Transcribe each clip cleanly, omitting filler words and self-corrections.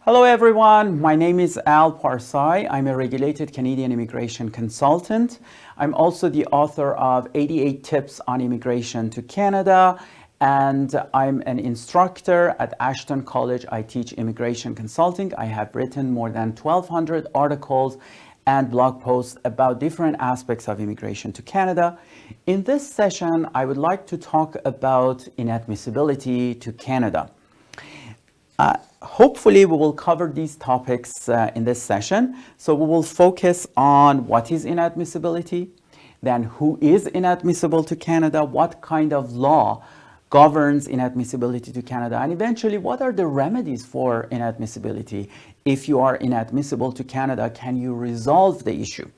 Hello everyone, my name is Al Parsai. I'm a regulated Canadian immigration consultant. I'm also the author of 88 Tips on Immigration to Canada, and I'm an instructor at Ashton College. I teach immigration consulting. I have written more than 1,200 articles and blog posts about different aspects of immigration to Canada. In this session, I would like to talk about inadmissibility to Canada. Hopefully we will cover these topics in this session. So we will focus on what is inadmissibility, then who is inadmissible to Canada, what kind of law governs inadmissibility to Canada, and eventually what are the remedies for inadmissibility. If you are inadmissible to Canada, can you resolve the issue?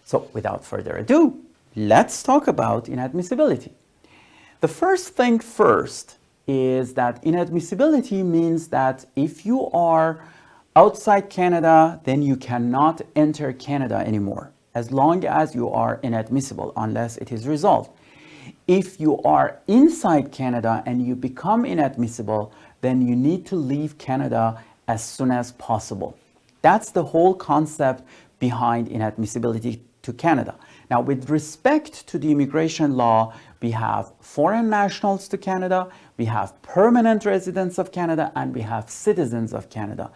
So without further ado, let's talk about inadmissibility. The first thing first is that inadmissibility means that if you are outside Canada, then you cannot enter Canada anymore, as long as you are inadmissible, unless it is resolved. If you are inside Canada and you become inadmissible, then you need to leave Canada as soon as possible. That's the whole concept behind inadmissibility to Canada. Now, with respect to the immigration law, we have foreign nationals to Canada, we have permanent residents of Canada, and we have citizens of Canada.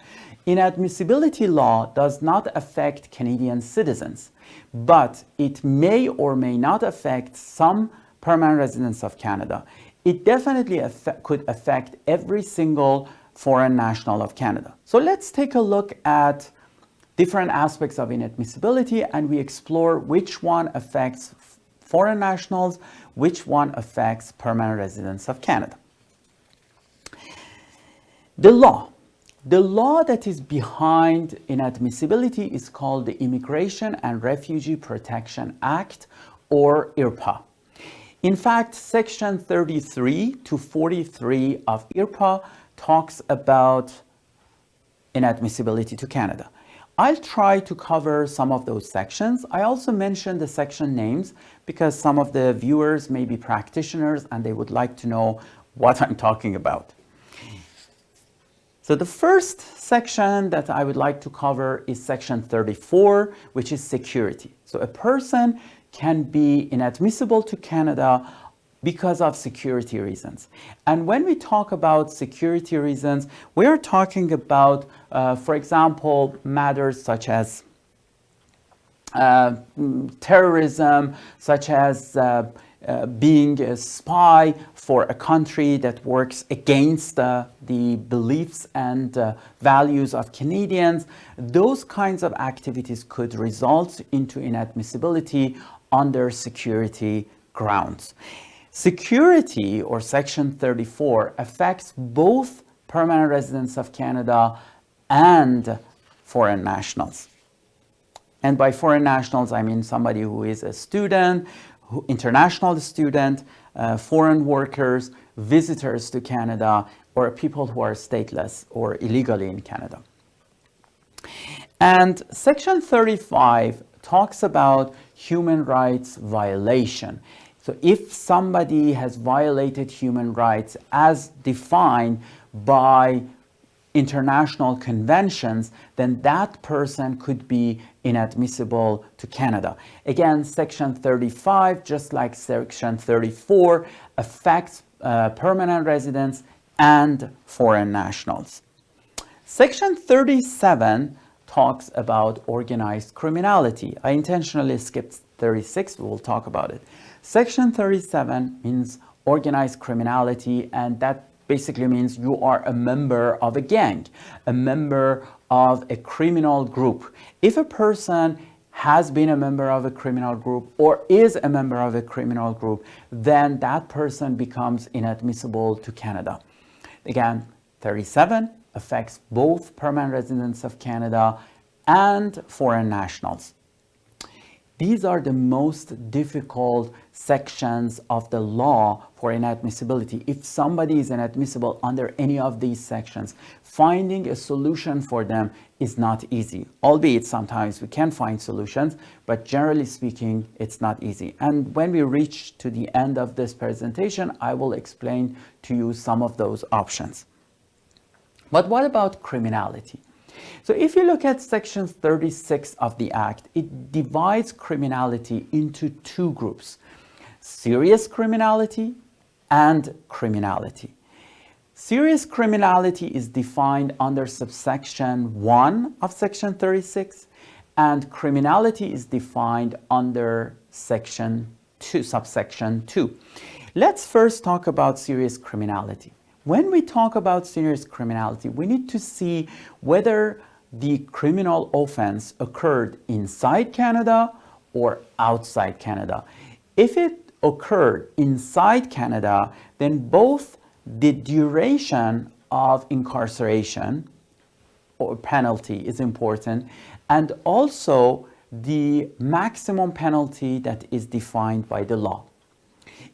Inadmissibility law does not affect Canadian citizens, but it may or may not affect some permanent residents of Canada. It definitely could affect every single foreign national of Canada. So let's take a look at different aspects of inadmissibility, and we explore which one affects foreign nationals, which one affects permanent residents of Canada. The law that is behind inadmissibility is called the Immigration and Refugee Protection Act, or IRPA. In fact, section 33 to 43 of IRPA talks about inadmissibility to Canada. I'll try to cover some of those sections. I also mentioned the section names because some of the viewers may be practitioners and they would like to know what I'm talking about. So the first section that I would like to cover is section 34, which is security. So a person can be inadmissible to Canada because of security reasons. And when we talk about security reasons, we are talking about, for example, matters such as terrorism, such as being a spy for a country that works against the beliefs and values of Canadians. Those kinds of activities could result into inadmissibility under security grounds. Security, or section 34, affects both permanent residents of Canada and foreign nationals. And by foreign nationals, I mean somebody who is a student, international student, foreign workers, visitors to Canada, or people who are stateless or illegally in Canada. And section 35 talks about human rights violation. So if somebody has violated human rights as defined by international conventions, then that person could be inadmissible to Canada. Again, section 35, just like section 34, affects permanent residents and foreign nationals. Section 37 talks about organized criminality. I intentionally skipped 36, we will talk about it. Section 37 means organized criminality, and that basically means you are a member of a gang, a member of a criminal group. If a person has been a member of a criminal group or is a member of a criminal group, then that person becomes inadmissible to Canada. Again, 37 affects both permanent residents of Canada and foreign nationals. These are the most difficult sections of the law for inadmissibility. If somebody is inadmissible under any of these sections, finding a solution for them is not easy. Albeit sometimes we can find solutions, but generally speaking, it's not easy. And when we reach to the end of this presentation, I will explain to you some of those options. But what about criminality? So if you look at Section 36 of the Act, it divides criminality into two groups: serious criminality and criminality. Serious criminality is defined under subsection 1 of Section 36, and criminality is defined under Section 2, subsection 2. Let's first talk about serious criminality. When we talk about serious criminality, we need to see whether the criminal offense occurred inside Canada or outside Canada. If it occurred inside Canada, then both the duration of incarceration or penalty is important, and also the maximum penalty that is defined by the law.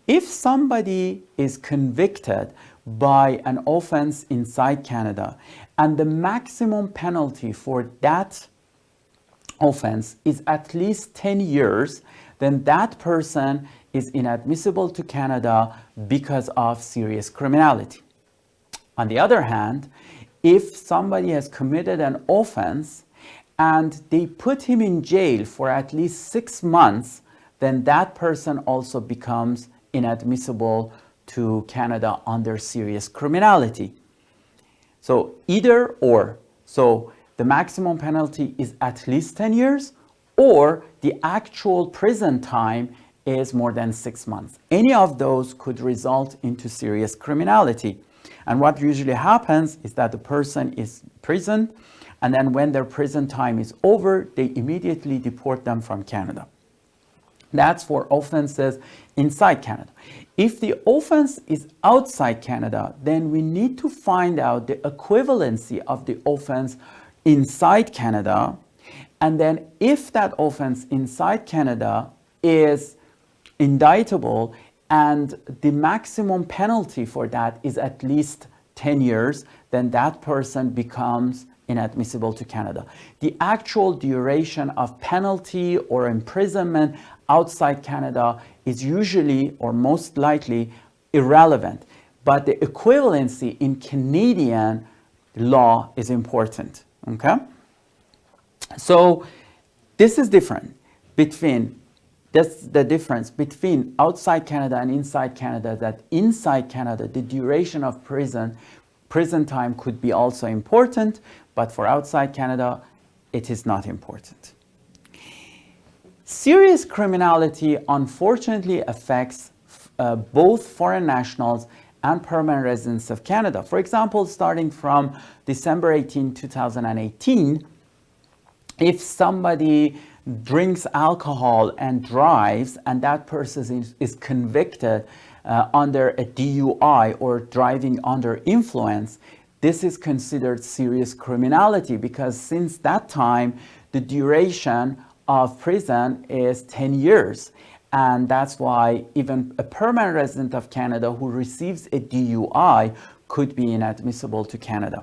If somebody is convicted by an offense inside Canada and the maximum penalty for that offense is at least 10 years, then that person is inadmissible to Canada because of serious criminality. On the other hand, if somebody has committed an offense and they put him in jail for at least 6 months, then that person also becomes inadmissible to Canada under serious criminality. So either or. So the maximum penalty is at least 10 years, or the actual prison time is more than 6 months. Any of those could result into serious criminality. And what usually happens is that the person is imprisoned, and then when their prison time is over, they immediately deport them from Canada. That's for offenses inside Canada. If the offense is outside Canada, then we need to find out the equivalency of the offense inside Canada. And then if that offense inside Canada is indictable and the maximum penalty for that is at least 10 years, then that person becomes inadmissible to Canada. The actual duration of penalty or imprisonment outside Canada is usually or most likely irrelevant, but the equivalency in Canadian law is important. Okay? So this is different between, that's the difference between outside Canada and inside Canada, that inside Canada the duration of prison time could be also important, but for outside Canada it is not important. Serious criminality unfortunately affects both foreign nationals and permanent residents of Canada. For example, starting from December 18, 2018, if somebody drinks alcohol and drives and that person is convicted under a DUI or driving under influence, this is considered serious criminality, because since that time the duration of prison is 10 years. And that's why even a permanent resident of Canada who receives a DUI could be inadmissible to Canada.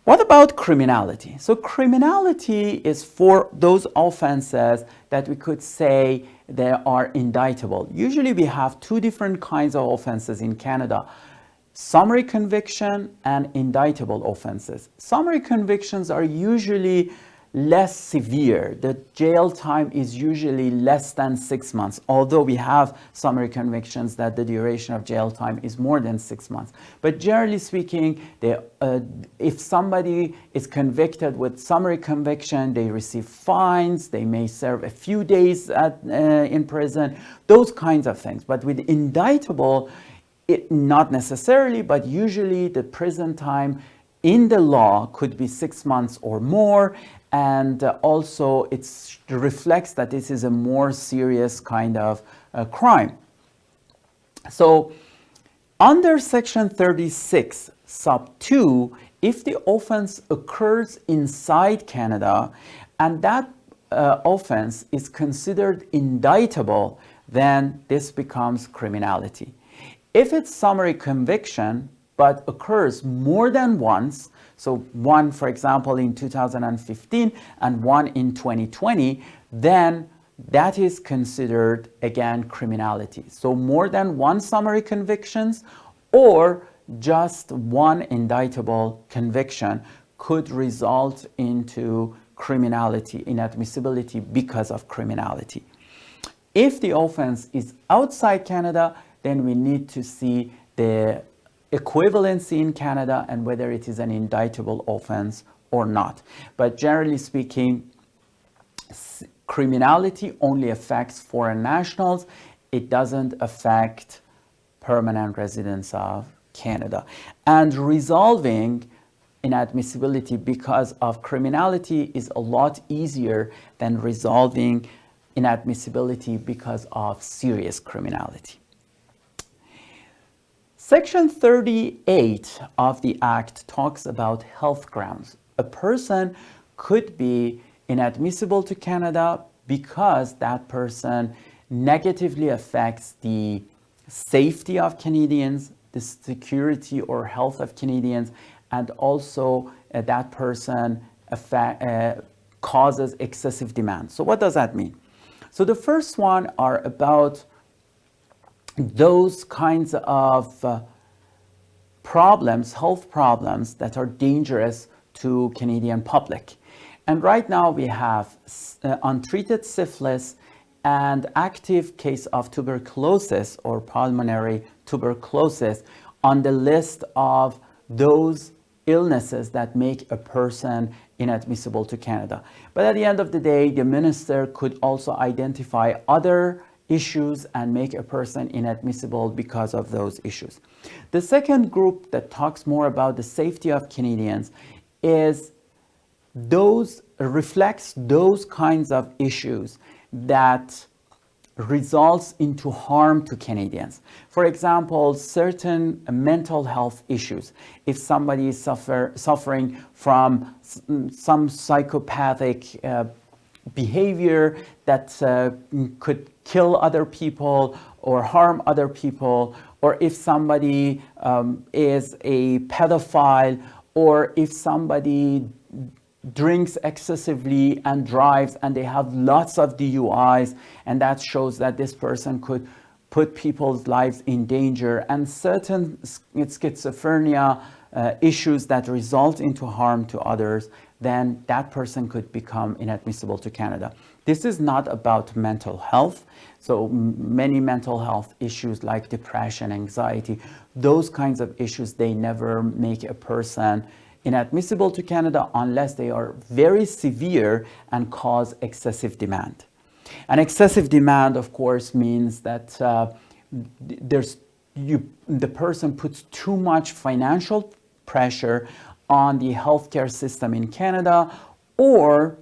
What about criminality? So criminality is for those offenses that we could say they are indictable. Usually we have two different kinds of offenses in Canada: summary conviction and indictable offenses. Summary convictions are usually less severe. The jail time is usually less than 6 months, although we have summary convictions that the duration of jail time is more than 6 months. But generally speaking, if somebody is convicted with summary conviction, they receive fines, they may serve a few days in prison, those kinds of things. But with indictable, not necessarily, but usually the prison time in the law could be 6 months or more, and also it reflects that this is a more serious kind of crime. So under Section 36 sub 2, if the offense occurs inside Canada and that offense is considered indictable, then this becomes criminality. If it's summary conviction but occurs more than once, so one, for example, in 2015 and one in 2020, then that is considered, again, criminality. So more than one summary convictions, or just one indictable conviction could result into criminality, inadmissibility because of criminality. If the offense is outside Canada, then we need to see the equivalency in Canada and whether it is an indictable offense or not. But generally speaking, criminality only affects foreign nationals. It doesn't affect permanent residents of Canada. And resolving inadmissibility because of criminality is a lot easier than resolving inadmissibility because of serious criminality. Section 38 of the Act talks about health grounds. A person could be inadmissible to Canada because that person negatively affects the safety of Canadians, the security or health of Canadians, and also that person causes excessive demand. So what does that mean? So the first one are about those kinds of problems, health problems that are dangerous to Canadian public. And right now we have untreated syphilis and active case of tuberculosis or pulmonary tuberculosis on the list of those illnesses that make a person inadmissible to Canada. But at the end of the day, the minister could also identify other issues and make a person inadmissible because of those issues. The second group that talks more about the safety of Canadians is reflects those kinds of issues that results into harm to Canadians. For example, certain mental health issues. If somebody is suffering from some psychopathic behavior that could kill other people or harm other people, or if somebody is a pedophile, or if somebody drinks excessively and drives and they have lots of DUIs, and that shows that this person could put people's lives in danger, and certain schizophrenia issues that result into harm to others, then that person could become inadmissible to Canada. This is not about mental health. So many mental health issues like depression, anxiety, those kinds of issues, they never make a person inadmissible to Canada unless they are very severe and cause excessive demand. And excessive demand, of course, means that the person puts too much financial pressure on the healthcare system in Canada, or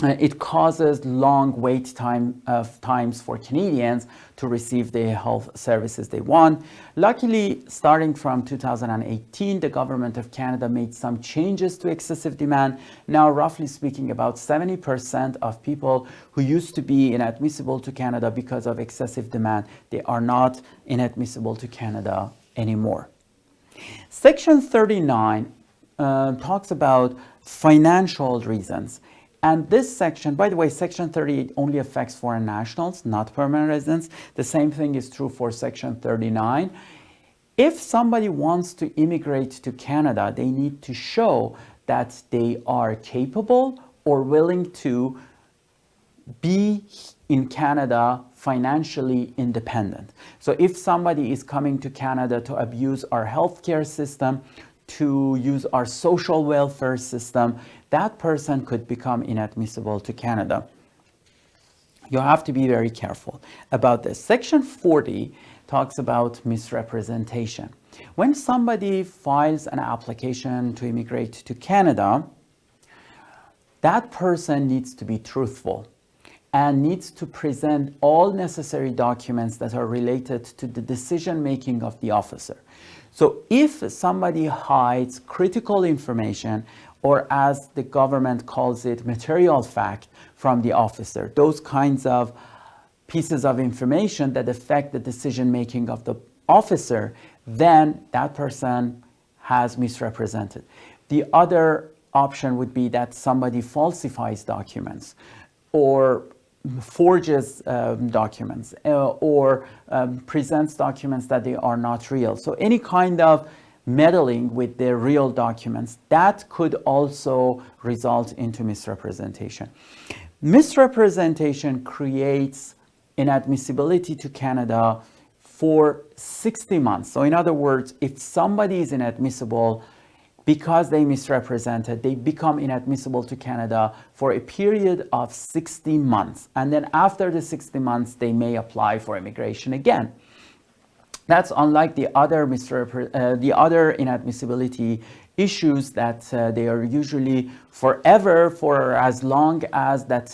it causes long wait times for Canadians to receive the health services they want. Luckily, starting from 2018, the government of Canada made some changes to excessive demand. Now, roughly speaking, about 70% of people who used to be inadmissible to Canada because of excessive demand, they are not inadmissible to Canada anymore. Section 39 talks about financial reasons. And this section, by the way, Section 38 only affects foreign nationals, not permanent residents. The same thing is true for Section 39. If somebody wants to immigrate to Canada, they need to show that they are capable or willing to be in Canada financially independent. So if somebody is coming to Canada to abuse our healthcare system, to use our social welfare system, that person could become inadmissible to Canada. You have to be very careful about this. Section 40 talks about misrepresentation. When somebody files an application to immigrate to Canada, that person needs to be truthful and needs to present all necessary documents that are related to the decision making of the officer. So if somebody hides critical information, or as the government calls it, material fact from the officer, those kinds of pieces of information that affect the decision making of the officer, then that person has misrepresented. The other option would be that somebody falsifies documents or forges documents or presents documents that they are not real. So any kind of meddling with the real documents, that could also result into misrepresentation. Misrepresentation creates inadmissibility to Canada for 60 months. So in other words, if somebody is inadmissible because they misrepresented, they become inadmissible to Canada for a period of 60 months. And then after the 60 months, they may apply for immigration again. That's unlike the other inadmissibility issues that they are usually forever, for as long as that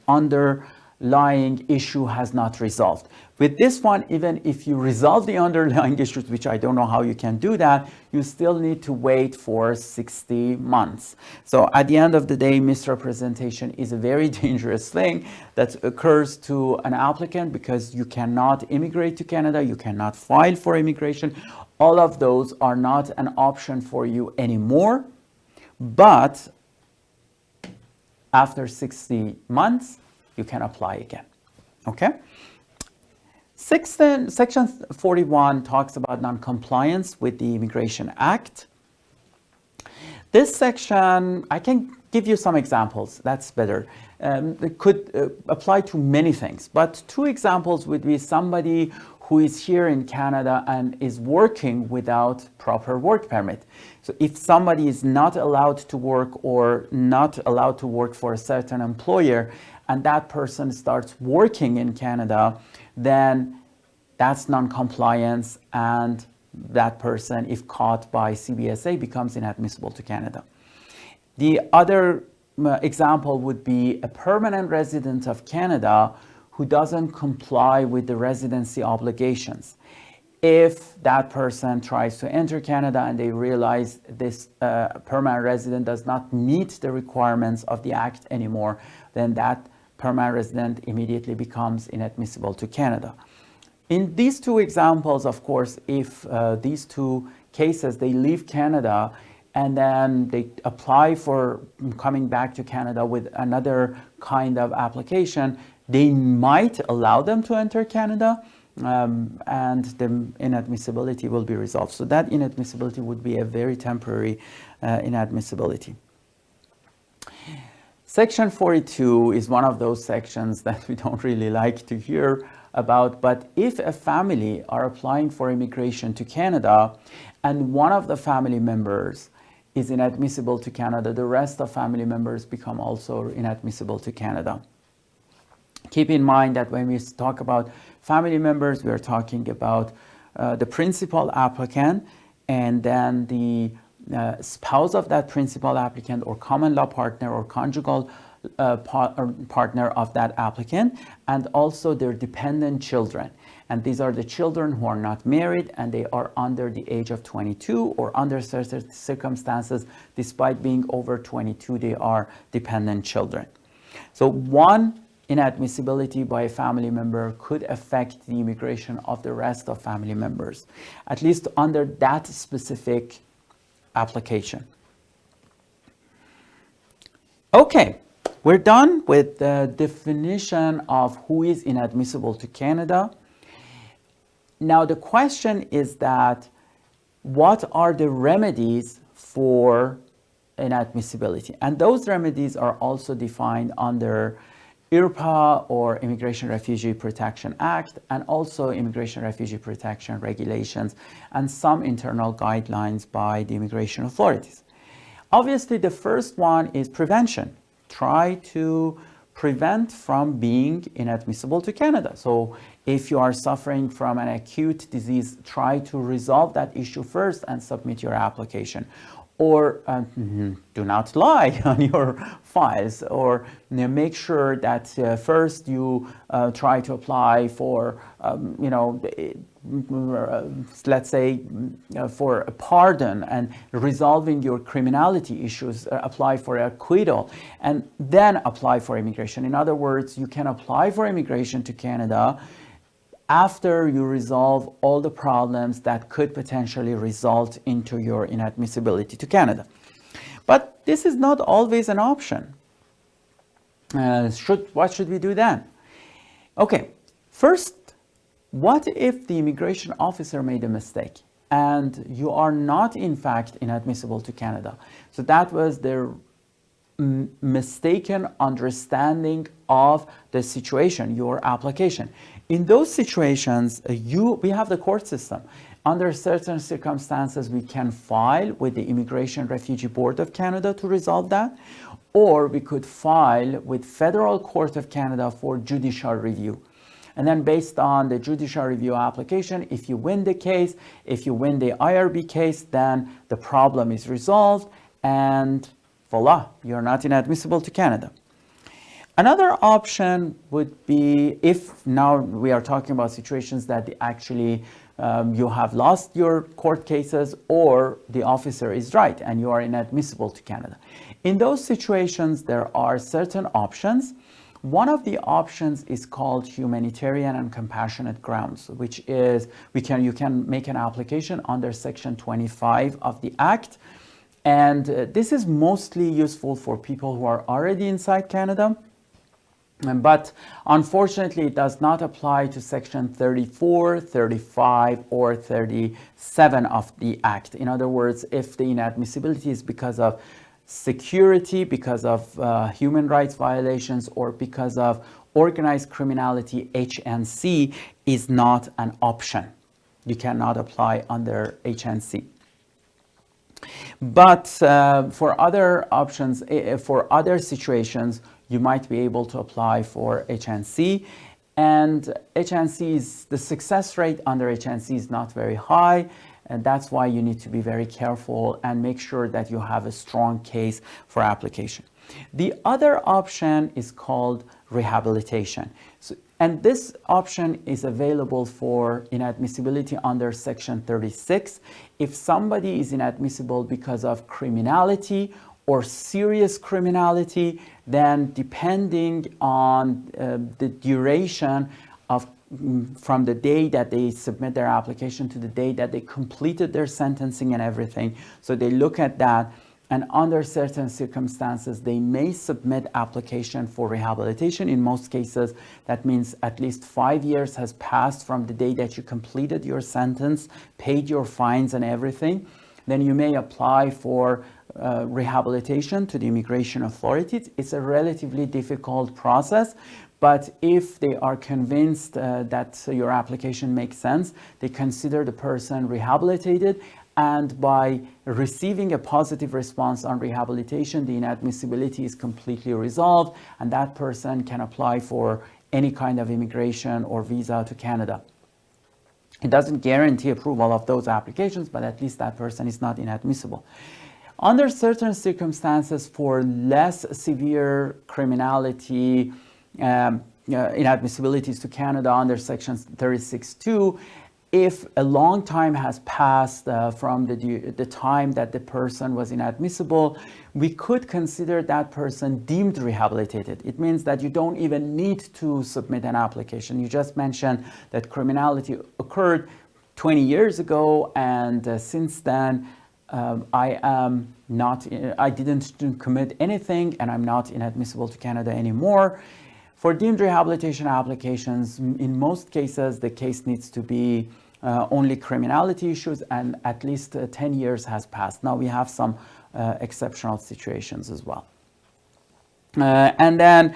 underlying issue has not resolved. With this one, even if you resolve the underlying issues, which I don't know how you can do that, you still need to wait for 60 months. So at the end of the day, misrepresentation is a very dangerous thing that occurs to an applicant, because you cannot immigrate to Canada, you cannot file for immigration. All of those are not an option for you anymore. But after 60 months, you can apply again. Okay? Section 41 talks about non-compliance with the Immigration Act. This section, I can give you some examples, that's better. It could apply to many things, but two examples would be somebody who is here in Canada and is working without proper work permit. So if somebody is not allowed to work or not allowed to work for a certain employer, and that person starts working in Canada, then that's non-compliance, and that person, if caught by CBSA, becomes inadmissible to Canada. The other example would be a permanent resident of Canada who doesn't comply with the residency obligations. If that person tries to enter Canada and they realize this permanent resident does not meet the requirements of the Act anymore, then that permanent resident immediately becomes inadmissible to Canada. In these two examples, of course, if these two cases, they leave Canada and then they apply for coming back to Canada with another kind of application, they might allow them to enter Canada, and the inadmissibility will be resolved. So that inadmissibility would be a very temporary inadmissibility. Section 42 is one of those sections that we don't really like to hear about, but if a family are applying for immigration to Canada and one of the family members is inadmissible to Canada, the rest of family members become also inadmissible to Canada. Keep in mind that when we talk about family members, we are talking about the principal applicant and then the spouse of that principal applicant, or common law partner or conjugal partner of that applicant, and also their dependent children. And these are the children who are not married and they are under the age of 22, or under certain circumstances, despite being over 22, they are dependent children. So one inadmissibility by a family member could affect the immigration of the rest of family members, at least under that specific application. Okay, we're done with the definition of who is inadmissible to Canada. Now the question is that what are the remedies for inadmissibility? And those remedies are also defined under IRPA, or Immigration Refugee Protection Act, and also Immigration Refugee Protection Regulations, and some internal guidelines by the immigration authorities. Obviously, the first one is prevention. Try to prevent from being inadmissible to Canada. So if you are suffering from an acute disease, try to resolve that issue first and submit your application. Or do not lie on your files, or make sure that first you try to apply for, let's say, for a pardon and resolving your criminality issues, apply for acquittal, and then apply for immigration. In other words, you can apply for immigration to Canada after you resolve all the problems that could potentially result into your inadmissibility to Canada. But this is not always an option. What should we do then? Okay, first, what if the immigration officer made a mistake and you are not in fact inadmissible to Canada? So that was their mistaken understanding of the situation, your application. In those situations, we have the court system. Under certain circumstances, we can file with the Immigration Refugee Board of Canada to resolve that, or we could file with Federal Court of Canada for judicial review. And then based on the judicial review application, if you win the case, if you win the IRB case, then the problem is resolved and voila, you're not inadmissible to Canada. Another option would be, if now we are talking about situations that actually you have lost your court cases or the officer is right and you are inadmissible to Canada. In those situations, there are certain options. One of the options is called humanitarian and compassionate grounds, which is you can make an application under Section 25 of the Act. And this is mostly useful for people who are already inside Canada. But unfortunately, it does not apply to Section 34, 35, or 37 of the Act. In other words, if the inadmissibility is because of security, because of human rights violations, or because of organized criminality, HNC is not an option. You cannot apply under HNC. But for other options, for other situations, you might be able to apply for HNC. And the success rate under HNC is not very high. And that's why you need to be very careful and make sure that you have a strong case for application. The other option is called rehabilitation. And this option is available for inadmissibility under Section 36. If somebody is inadmissible because of criminality or serious criminality, then depending on the duration of from the day that they submit their application to the day that they completed their sentencing and everything. So they look at that, and under certain circumstances, they may submit application for rehabilitation. In most cases, that means at least 5 years has passed from the day that you completed your sentence, paid your fines and everything. Then you may apply for rehabilitation to the immigration authorities. It's a relatively difficult process, but if they are convinced that your application makes sense, they consider the person rehabilitated, and by receiving a positive response on rehabilitation, the inadmissibility is completely resolved, and that person can apply for any kind of immigration or visa to Canada. It doesn't guarantee approval of those applications, but at least that person is not inadmissible. Under certain circumstances, for less severe criminality, inadmissibilities to Canada under Section 36(2), if a long time has passed from the time that the person was inadmissible, we could consider that person deemed rehabilitated. It means that you don't even need to submit an application. You just mentioned that criminality occurred 20 years ago, and since then I didn't commit anything, and I'm not inadmissible to Canada anymore. For deemed rehabilitation applications, in most cases, the case needs to be only criminality issues, and at least 10 years has passed. Now we have some exceptional situations as well. And then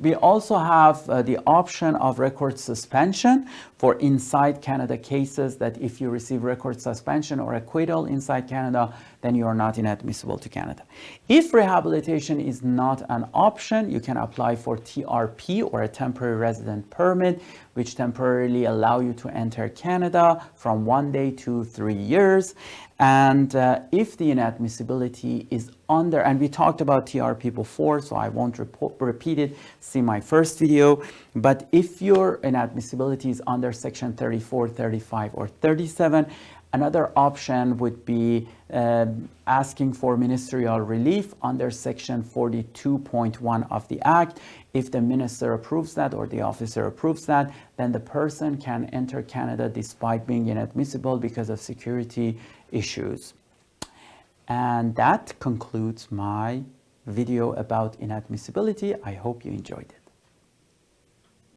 we also have the option of record suspension for inside Canada cases, that if you receive record suspension or acquittal inside Canada, then you are not inadmissible to Canada. If rehabilitation is not an option, you can apply for TRP, or a temporary resident permit, which temporarily allow you to enter Canada from 1 day to 3 years. And if the inadmissibility is under, and we talked about TRP before, so I won't repeat it, see my first video, but if your inadmissibility is under Section 34, 35, or 37, another option would be asking for ministerial relief under Section 42.1 of the Act. If the minister approves that, or the officer approves that, then the person can enter Canada despite being inadmissible because of security issues. And that concludes my video about inadmissibility. I hope you enjoyed it.